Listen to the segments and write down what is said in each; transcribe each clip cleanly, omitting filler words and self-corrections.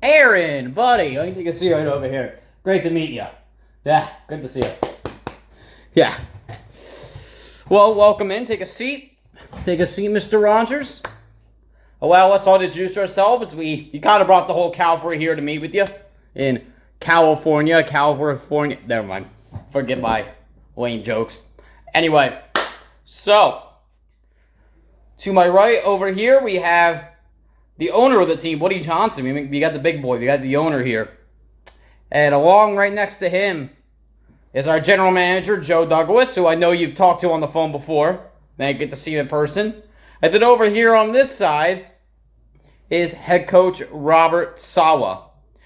Aaron, buddy, I think I see you right over here. Great to meet you. Yeah, good to see you. Yeah. Well, welcome in. Take a seat. Take a seat, Mr. Rodgers. Allow us all to introduce ourselves. You kind of brought the whole Calvary here to meet with you in California. Never mind. Forget my lame jokes. Anyway, so to my right over here, we have the owner of the team, Woody Johnson. We got the big boy. We got the owner here. And along right next to him is our general manager, Joe Douglas, who I know you've talked to on the phone before. Then I get to see him in person. And then over here on this side is head coach Robert Saleh.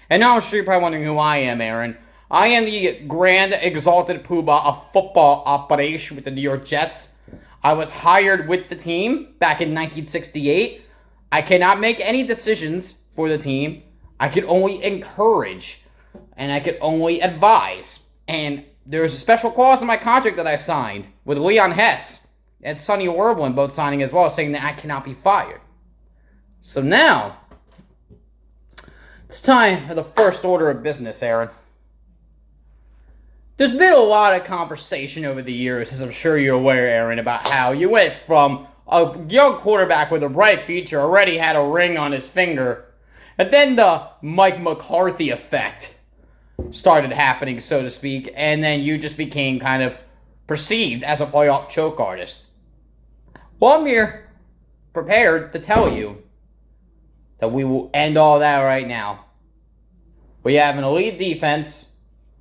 And now I'm sure you're probably wondering who I am, Aaron. I am the grand exalted poobah of football operation with the New York Jets. I was hired with the team back in 1968. I cannot make any decisions for the team. I can only encourage, and I can only advise. And there's a special clause in my contract that I signed with Leon Hess and Sonny Orblin both signing as well, saying that I cannot be fired. So now, it's time for the first order of business, Aaron. There's been a lot of conversation over the years, as I'm sure you're aware, Aaron, about how you went from a young quarterback with a bright future, already had a ring on his finger, and then the Mike McCarthy effect started happening, so to speak, and then you just became kind of perceived as a playoff choke artist. Well, I'm here prepared to tell you that we will end all that right now. We have an elite defense.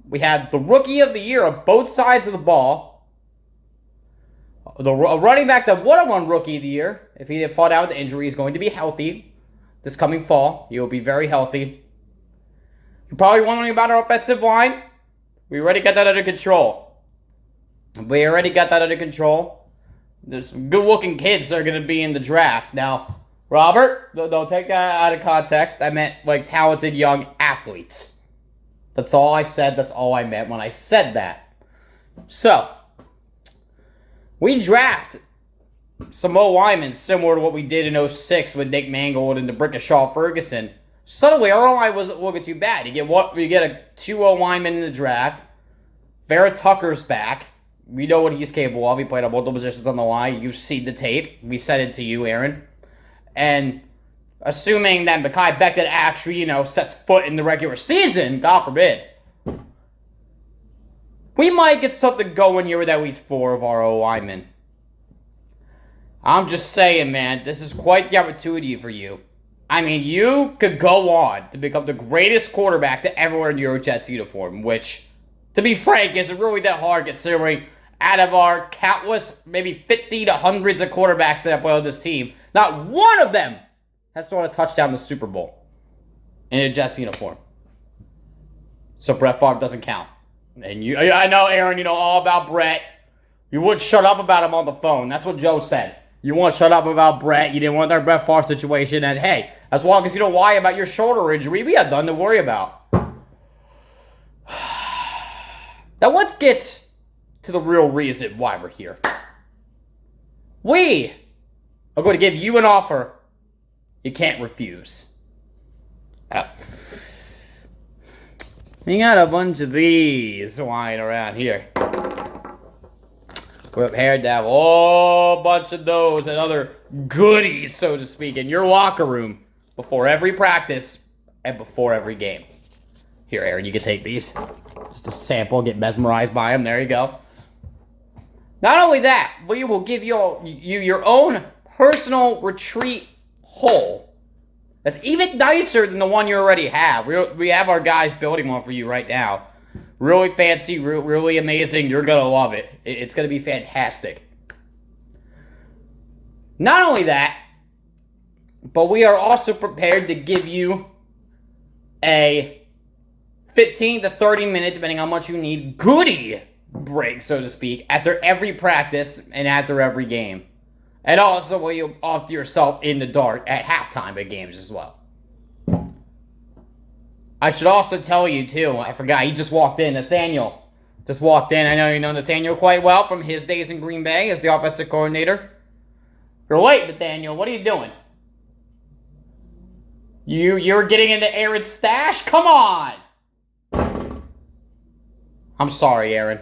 We have the rookie of the year of both sides of the ball. A running back that would have won rookie of the year if he had fought out the injury is going to be healthy this coming fall. He will be very healthy. You're probably wondering about our offensive line. We already got that under control. There's some good-looking kids that are going to be in the draft. Now, Robert, don't take that out of context. I meant like talented young athletes. That's all I said. That's all I meant when I said that. So, we draft some O-linemen similar to what we did in 06 with Nick Mangold and the Brickashaw Ferguson. Suddenly, our O-line wasn't looking too bad. You get a 2 O-linemen in the draft. Vera Tucker's back. We know what he's capable of. He played on multiple positions on the line. You've seen the tape. We said it to you, Aaron. And assuming that Mekhi Becton actually, sets foot in the regular season, God forbid, we might get something going here with at least 4 of our O-linemen. I'm just saying, man, this is quite the opportunity for you. I mean, you could go on to become the greatest quarterback to ever wear a New York Jets uniform, which, to be frank, isn't really that hard considering out of our countless, maybe 50 to hundreds of quarterbacks that have played on this team, not one of them has thrown a touchdown in the Super Bowl in a Jets uniform. So Brett Favre doesn't count. And I know, Aaron, you know all about Brett. You wouldn't shut up about him on the phone. That's what Joe said. You want to shut up about Brett. You didn't want that Brett Favre situation. And hey, as long as you don't lie about your shoulder injury, we have nothing to worry about. Now let's get to the real reason why we're here. We are going to give you an offer you can't refuse. We got a bunch of these lying around here. We're prepared to have a whole bunch of those and other goodies, so to speak, in your locker room before every practice and before every game. Here, Aaron, you can take these. Just a sample, get mesmerized by them. There you go. Not only that, we will give you your own personal retreat hole. That's even nicer than the one you already have. We have our guys building one for you right now. Really fancy, really amazing. You're going to love it. It's going to be fantastic. Not only that, but we are also prepared to give you a 15 to 30 minute, depending on how much you need, goodie break, so to speak, after every practice and after every game. And also while you off to yourself in the dark at halftime at games as well. I should also tell you, too, I forgot, he just walked in. Nathaniel just walked in. I know you know Nathaniel quite well from his days in Green Bay as the offensive coordinator. You're late, Nathaniel. What are you doing? You're getting into Aaron's stash? Come on! I'm sorry, Aaron.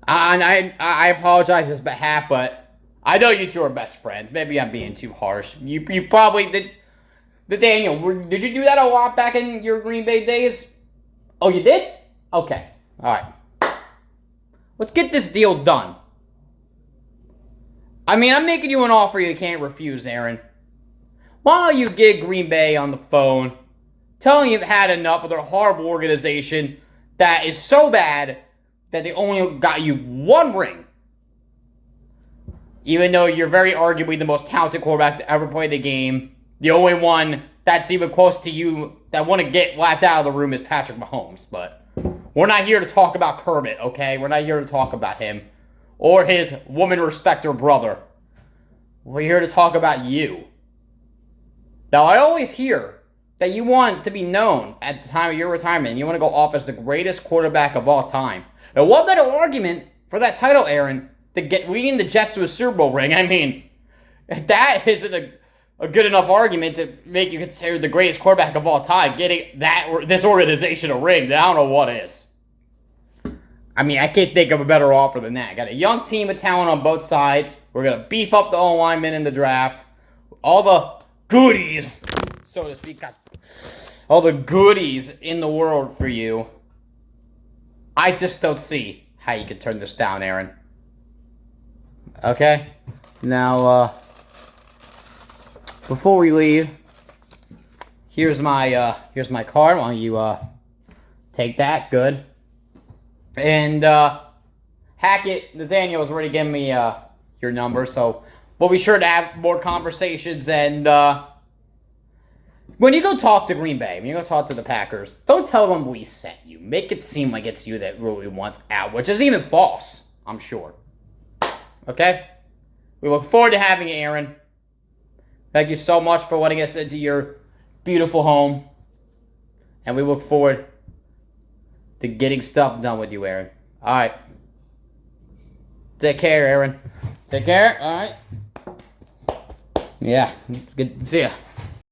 I apologize on his behalf, but I know you two are best friends. Maybe I'm being too harsh. You probably did. Daniel, did you do that a lot back in your Green Bay days? Oh, you did? Okay. All right. Let's get this deal done. I mean, I'm making you an offer you can't refuse, Aaron. Why don't you get Green Bay on the phone, telling you've had enough of their horrible organization that is so bad that they only got you one ring. Even though you're very arguably the most talented quarterback to ever play the game, the only one that's even close to you that want to get laughed out of the room is Patrick Mahomes. But we're not here to talk about Kermit, okay? We're not here to talk about him or his woman respecter brother. We're here to talk about you. Now, I always hear that you want to be known at the time of your retirement, and you want to go off as the greatest quarterback of all time. Now, what better argument for that title, Aaron, to get leading the Jets to a Super Bowl ring? I mean, if that isn't a good enough argument to make you considered the greatest quarterback of all time, getting this organization a ring, then I don't know what is. I mean, I can't think of a better offer than that. Got a young team of talent on both sides. We're going to beef up the O-linemen in the draft. All the goodies, so to speak. All the goodies in the world for you. I just don't see how you could turn this down, Aaron. Okay? Now, before we leave, here's my card. Why don't you take that? Good. And Hackett, Nathaniel has already given me your number, so we'll be sure to have more conversations. And when you go talk to Green Bay, when you go talk to the Packers, don't tell them we sent you. Make it seem like it's you that really wants out, which is even false, I'm sure. Okay? We look forward to having you, Aaron. Thank you so much for letting us into your beautiful home. And we look forward to getting stuff done with you, Aaron. All right. Take care, Aaron. Take care. All right. Yeah, it's good to see you.